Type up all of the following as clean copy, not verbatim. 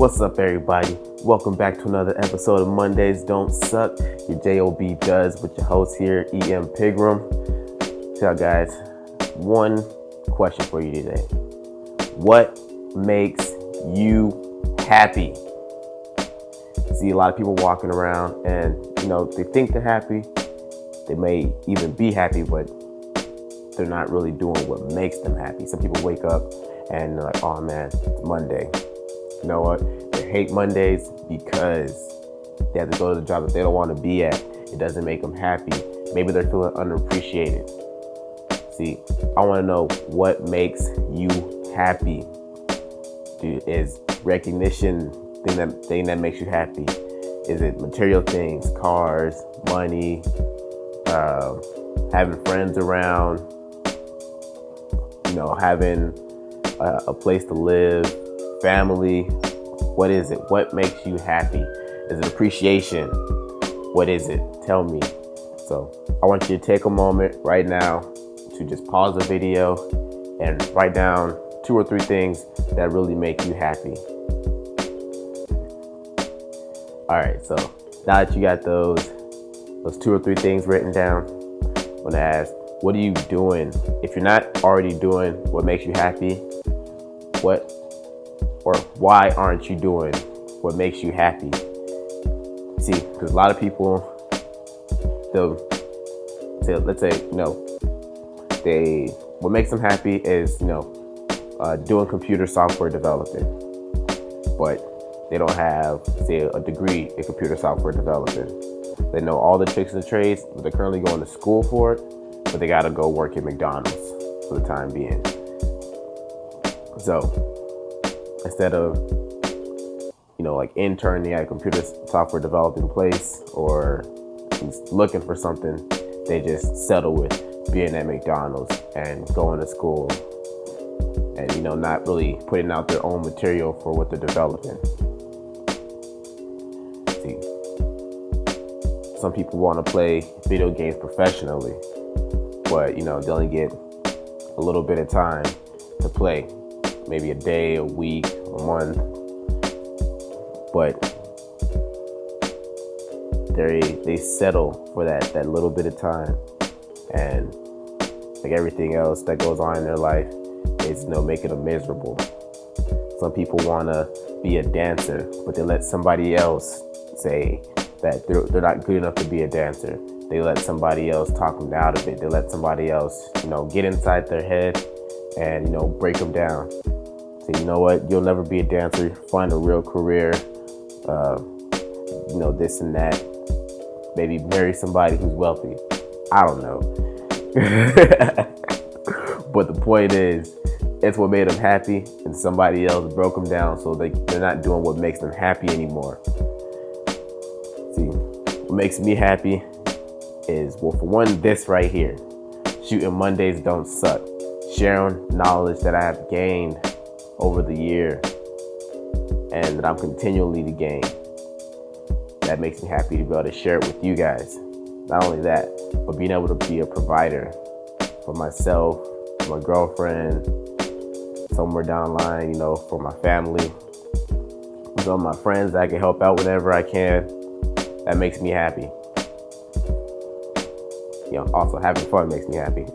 What's up, everybody? Welcome back to another episode of Mondays Don't Suck. Your JOB does with your host here, EM Pigram. So, guys, one question for you today. What makes you happy? See a lot of people walking around and, they think they're happy. They may even be happy, but they're not really doing what makes them happy. Some people wake up and they're like, oh man, it's Monday. You know what? They hate Mondays because they have to go to the job that they don't want to be at. It doesn't make them happy. Maybe they're feeling underappreciated. See, I want to know what makes you happy. Dude, is recognition thing that makes you happy? Is it material things, cars, money, having friends around, having a place to live, family? What is it? What makes you happy? Is it appreciation? What is it? Tell me. So I want you to take a moment right now to just pause the video and write down 2 or 3 things that really make you happy. All right, so now that you got those 2 or 3 things written down, I'm gonna ask, what are you doing? If you're not already doing what makes you happy, what or why aren't you doing what makes you happy? See, because a lot of people, what makes them happy is, doing computer software development, but they don't have, say, a degree in computer software development. They know all the tricks and trades, but they're currently going to school for it, but they gotta go work at McDonald's for the time being. So instead of, interning at a computer software developing place or looking for something, they just settle with being at McDonald's and going to school and, not really putting out their own material for what they're developing. See, some people want to play video games professionally, but, they only get a little bit of time to play, maybe a day, a week, a month, but they settle for that little bit of time, and like everything else that goes on in their life is making them miserable. Some people want to be a dancer, but they let somebody else say that they're not good enough to be a dancer. They let somebody else talk them out of it. They let somebody else, get inside their head and, break them down. Say, you know what, you'll never be a dancer. Find a real career, this and that. Maybe marry somebody who's wealthy. I don't know. But the point is, it's what made them happy, and somebody else broke them down, so they're not doing what makes them happy anymore. See, what makes me happy is, well, for one, this right here. Shooting Mondays Don't Suck. Sharing knowledge that I have gained over the year and that I'm continually to gain. That makes me happy to be able to share it with you guys. Not only that, but being able to be a provider for myself, for my girlfriend, somewhere down the line, for my family, some of my friends that I can help out whenever I can. That makes me happy. Also having fun makes me happy.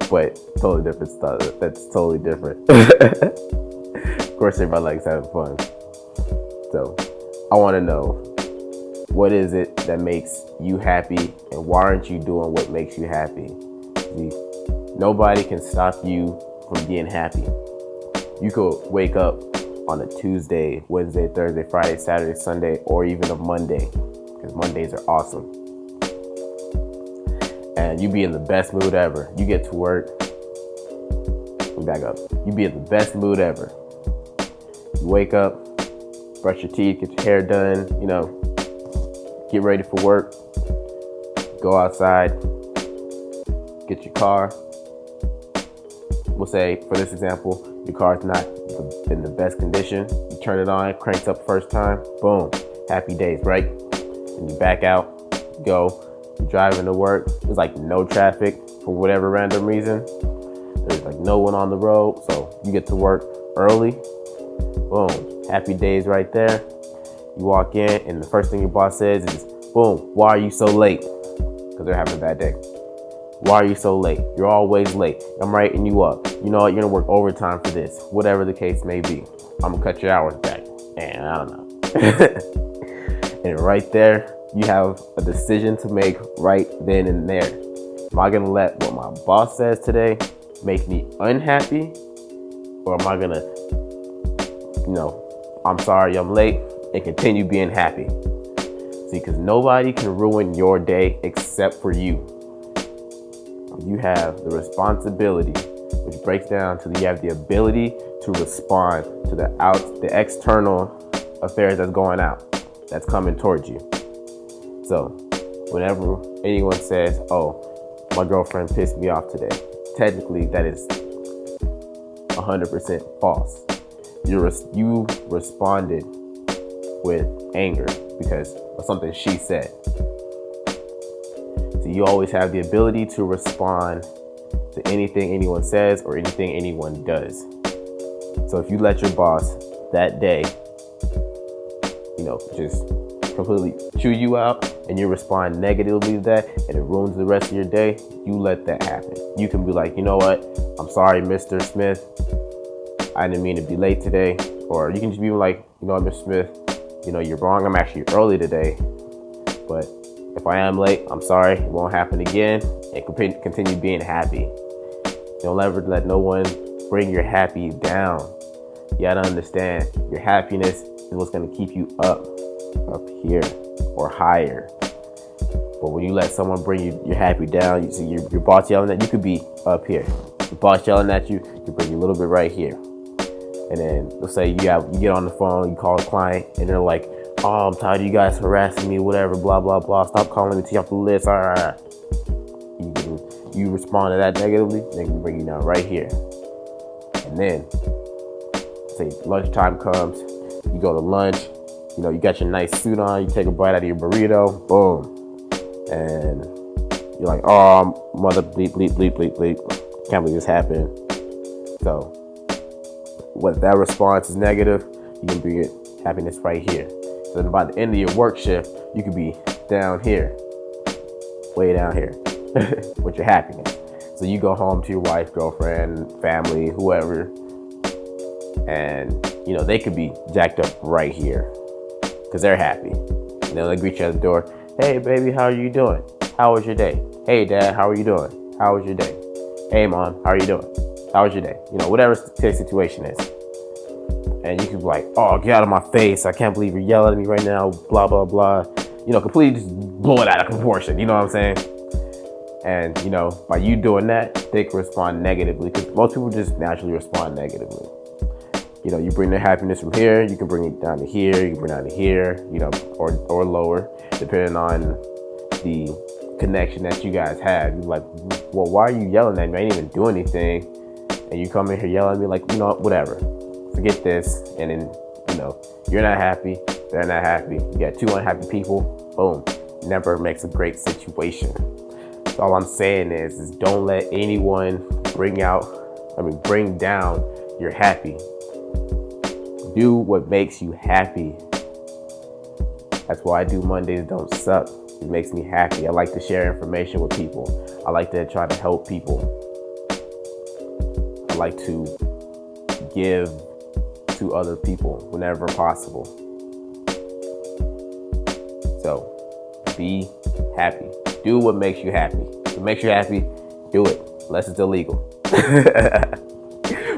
But totally different stuff. That's totally different. Of course, everybody likes having fun. So I want to know, what is it that makes you happy, and why aren't you doing what makes you happy? See, nobody can stop you from being happy. You could wake up on a Tuesday, Wednesday, Thursday, Friday, Saturday, Sunday, or even a Monday, because Mondays are awesome. And you be in the best mood ever. You get to work. Back up. You be in the best mood ever. You wake up, brush your teeth, get your hair done, get ready for work. Go outside, get your car. We'll say, for this example, your car's not in the best condition. You turn it on, it cranks up first time, boom, happy days, right? And you back out, go. You're driving to work, there's like no traffic for whatever random reason. There's like no one on the road, so you get to work early. Boom. Happy days right there. You walk in and the first thing your boss says is, boom, why are you so late? Because they're having a bad day. Why are you so late? You're always late. I'm writing you up. You know what? You're going to work overtime for this. Whatever the case may be. I'm going to cut your hours back. And I don't know. And right there, you have a decision to make right then and there. Am I going to let what my boss says today make me unhappy? Or am I going to, I'm sorry I'm late and continue being happy? See, because nobody can ruin your day except for you. You have the responsibility, which breaks down to you have the ability to respond to the external affairs that's going out, that's coming towards you. So whenever anyone says, oh, my girlfriend pissed me off today, technically that is 100% false. You responded with anger because of something she said. So you always have the ability to respond to anything anyone says or anything anyone does. So if you let your boss that day, just completely chew you out and you respond negatively to that and it ruins the rest of your day, you let that happen. You can be like, you know what? I'm sorry, Mr. Smith. I didn't mean to be late today. Or you can just be like, you know what, Mr. Smith, you're wrong. I'm actually early today. But if I am late, I'm sorry. It won't happen again. And continue being happy. Don't ever let no one bring your happy down. You gotta understand, your happiness is what's gonna keep you up here or higher. But when you let someone bring your happy down, you see your boss yelling at you, could be up here. Your boss yelling at you, you bring you a little bit right here. And then let's say you get on the phone, you call a client, and they're like, oh, I'm tired of you guys harassing me, whatever, blah, blah, blah. Stop calling me, take off the list. All right. You respond to that negatively, they can bring you down right here. And then, say lunchtime comes, you go to lunch, you got your nice suit on, you take a bite out of your burrito, boom. And you're like, oh, mother bleep, bleep, bleep, bleep, bleep. Can't believe this happened. So, what that response is negative, you can bring it happiness right here. So then by the end of your work shift, you could be down here, way down here, with your happiness. So you go home to your wife, girlfriend, family, whoever, and they could be jacked up right here because they're happy. And they'll greet you at the door. Hey, baby, how are you doing? How was your day? Hey, Dad, how are you doing? How was your day? Hey, Mom, how are you doing? How was your day? Whatever the situation is. And you can be like, oh, get out of my face. I can't believe you're yelling at me right now. Blah, blah, blah. Completely just blow it out of proportion. You know what I'm saying? And, by you doing that, they can respond negatively because most people just naturally respond negatively. You bring their happiness from here. You can bring it down to here. You can bring it down to here, or lower, depending on the connection that you guys have. You're like, well, why are you yelling at me? I didn't even do anything. And you come in here yelling at me like, whatever. Forget this. And then, you're not happy. They're not happy. You got two unhappy people. Boom. Never makes a great situation. So all I'm saying is don't let anyone bring down your happy. Do what makes you happy. That's why I do Mondays Don't Suck. It makes me happy. I like to share information with people. I like to try to help people. I like to give to other people whenever possible. So be happy. Do what makes you happy. If it makes you happy, do it. Unless it's illegal.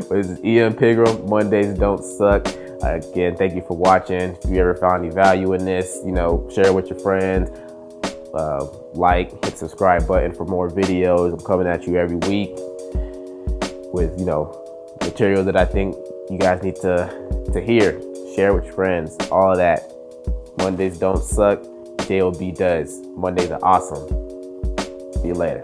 This is Ian Pigram. Mondays Don't Suck. Again, thank you for watching. If you ever found any value in this, share it with your friends. Hit subscribe button for more videos. I'm coming at you every week with, material that I think you guys need to hear. Share with your friends. All of that. Mondays Don't Suck. JOB does. Mondays are awesome. See you later.